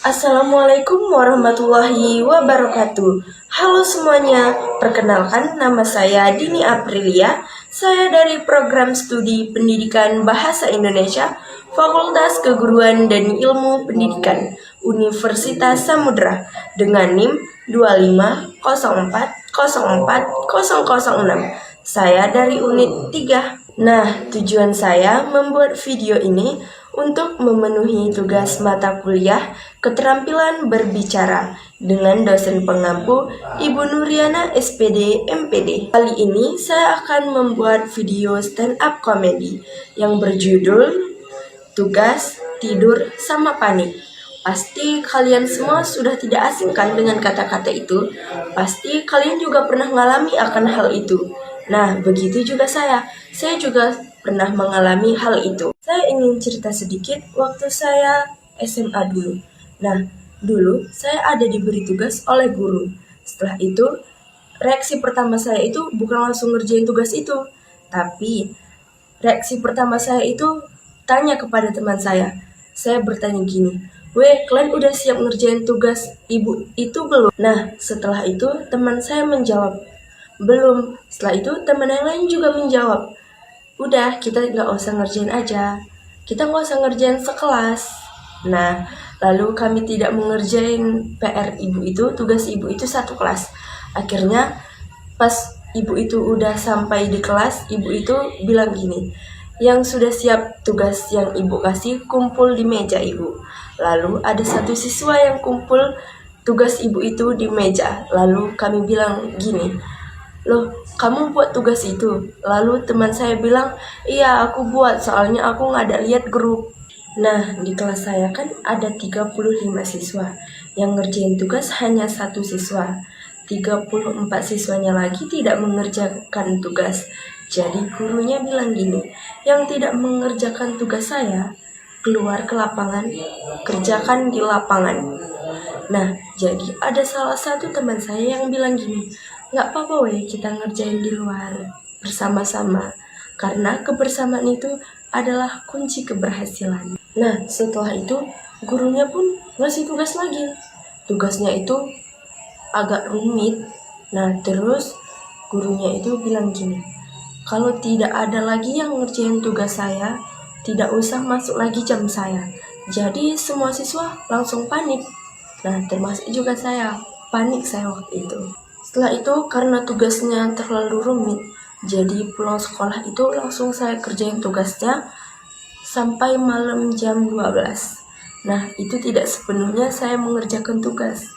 Assalamualaikum warahmatullahi wabarakatuh. Halo semuanya, perkenalkan nama saya Dini Aprilia. Saya dari program studi Pendidikan Bahasa Indonesia, Fakultas Keguruan dan Ilmu Pendidikan, Universitas Samudra dengan NIM 250404006. Saya dari unit 3. Nah, tujuan saya membuat video ini untuk memenuhi tugas mata kuliah Keterampilan Berbicara dengan dosen pengampu Ibu Nuriana SPD MPD. Kali ini saya akan membuat video stand up komedi yang berjudul Tugas, Tidur, sama Panik. Pasti kalian semua sudah tidak asing kan dengan kata-kata itu. Pasti kalian juga pernah mengalami akan hal itu. Nah, begitu juga saya. Saya juga pernah mengalami hal itu. Saya ingin cerita sedikit waktu saya SMA dulu. Nah, dulu saya ada diberi tugas oleh guru. Setelah itu, reaksi pertama saya itu bukan langsung ngerjain tugas itu. Tapi, reaksi pertama saya itu tanya kepada teman saya. Saya bertanya gini, "Weh, kalian udah siap ngerjain tugas ibu itu belum?" Nah, setelah itu teman saya menjawab, "Belum." Setelah itu teman yang lain juga menjawab, "Udah, kita nggak usah ngerjain aja. Kita nggak usah ngerjain sekelas." Nah, lalu kami tidak mengerjain PR ibu itu, tugas ibu itu satu kelas. Akhirnya pas ibu itu udah sampai di kelas, ibu itu bilang gini, "Yang sudah siap tugas yang ibu kasih kumpul di meja ibu." Lalu ada satu siswa yang kumpul tugas ibu itu di meja. Lalu kami bilang gini, "Loh, kamu buat tugas itu?" Lalu teman saya bilang, "Iya, aku buat, soalnya aku nggak ada lihat grup." Nah, di kelas saya kan ada 35 siswa. Yang ngerjain tugas hanya satu siswa. 34 siswanya lagi tidak mengerjakan tugas. Jadi gurunya bilang gini, "Yang tidak mengerjakan tugas saya, keluar ke lapangan, kerjakan di lapangan." Nah, jadi ada salah satu teman saya yang bilang gini, "Nggak apa-apa weh, kita ngerjain di luar bersama-sama. Karena kebersamaan itu adalah kunci keberhasilan." Nah, setelah itu gurunya pun ngasih tugas lagi. Tugasnya itu agak rumit. Nah, terus gurunya itu bilang gini, "Kalau tidak ada lagi yang ngerjain tugas saya, tidak usah masuk lagi jam saya." Jadi semua siswa langsung panik. Nah, termasuk juga saya. Panik saya waktu itu. Setelah itu karena tugasnya terlalu rumit, jadi pulang sekolah itu langsung saya kerjain tugasnya sampai malam jam 12. Nah, itu tidak sepenuhnya saya mengerjakan tugas.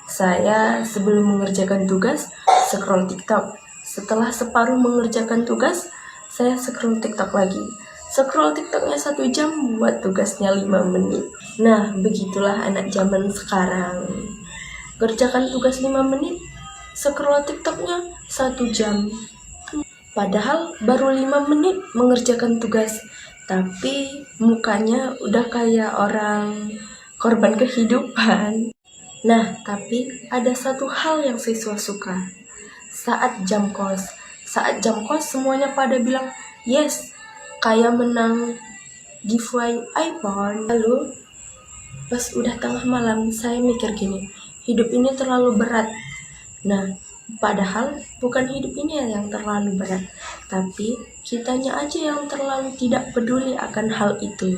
Saya sebelum mengerjakan tugas, scroll TikTok. Setelah separuh mengerjakan tugas, saya scroll TikTok lagi. Scroll TikToknya 1 jam, buat tugasnya 5 menit. Nah, begitulah anak zaman sekarang. Kerjakan tugas 5 menit, scroll TikToknya 1 jam. Padahal baru 5 menit mengerjakan tugas. Tapi mukanya udah kayak orang korban kehidupan. Nah, tapi ada satu hal yang siswa suka. Saat jam kos. Saat jam kos semuanya pada bilang, "Yes, kayak menang giveaway iPhone." Lalu, pas udah tengah malam, saya mikir gini, hidup ini terlalu berat. Nah, padahal bukan hidup ini yang terlalu berat, tapi kitanya aja yang terlalu tidak peduli akan hal itu.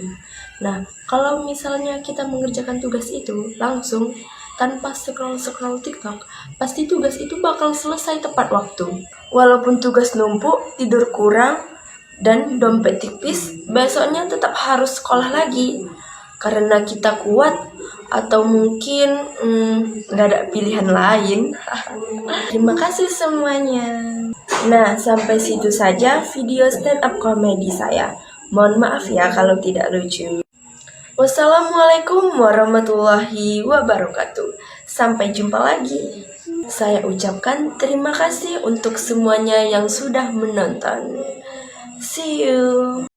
Nah, kalau misalnya kita mengerjakan tugas itu langsung tanpa scroll-scroll TikTok, pasti tugas itu bakal selesai tepat waktu. Walaupun tugas numpuk, tidur kurang, dan dompet tipis, besoknya tetap harus sekolah lagi. Karena kita kuat, atau mungkin nggak ada pilihan lain. Terima kasih semuanya. Nah, sampai situ saja video stand up komedi saya. Mohon maaf ya kalau tidak lucu. Wassalamualaikum warahmatullahi wabarakatuh. Sampai jumpa lagi. Saya ucapkan terima kasih untuk semuanya yang sudah menonton. See you.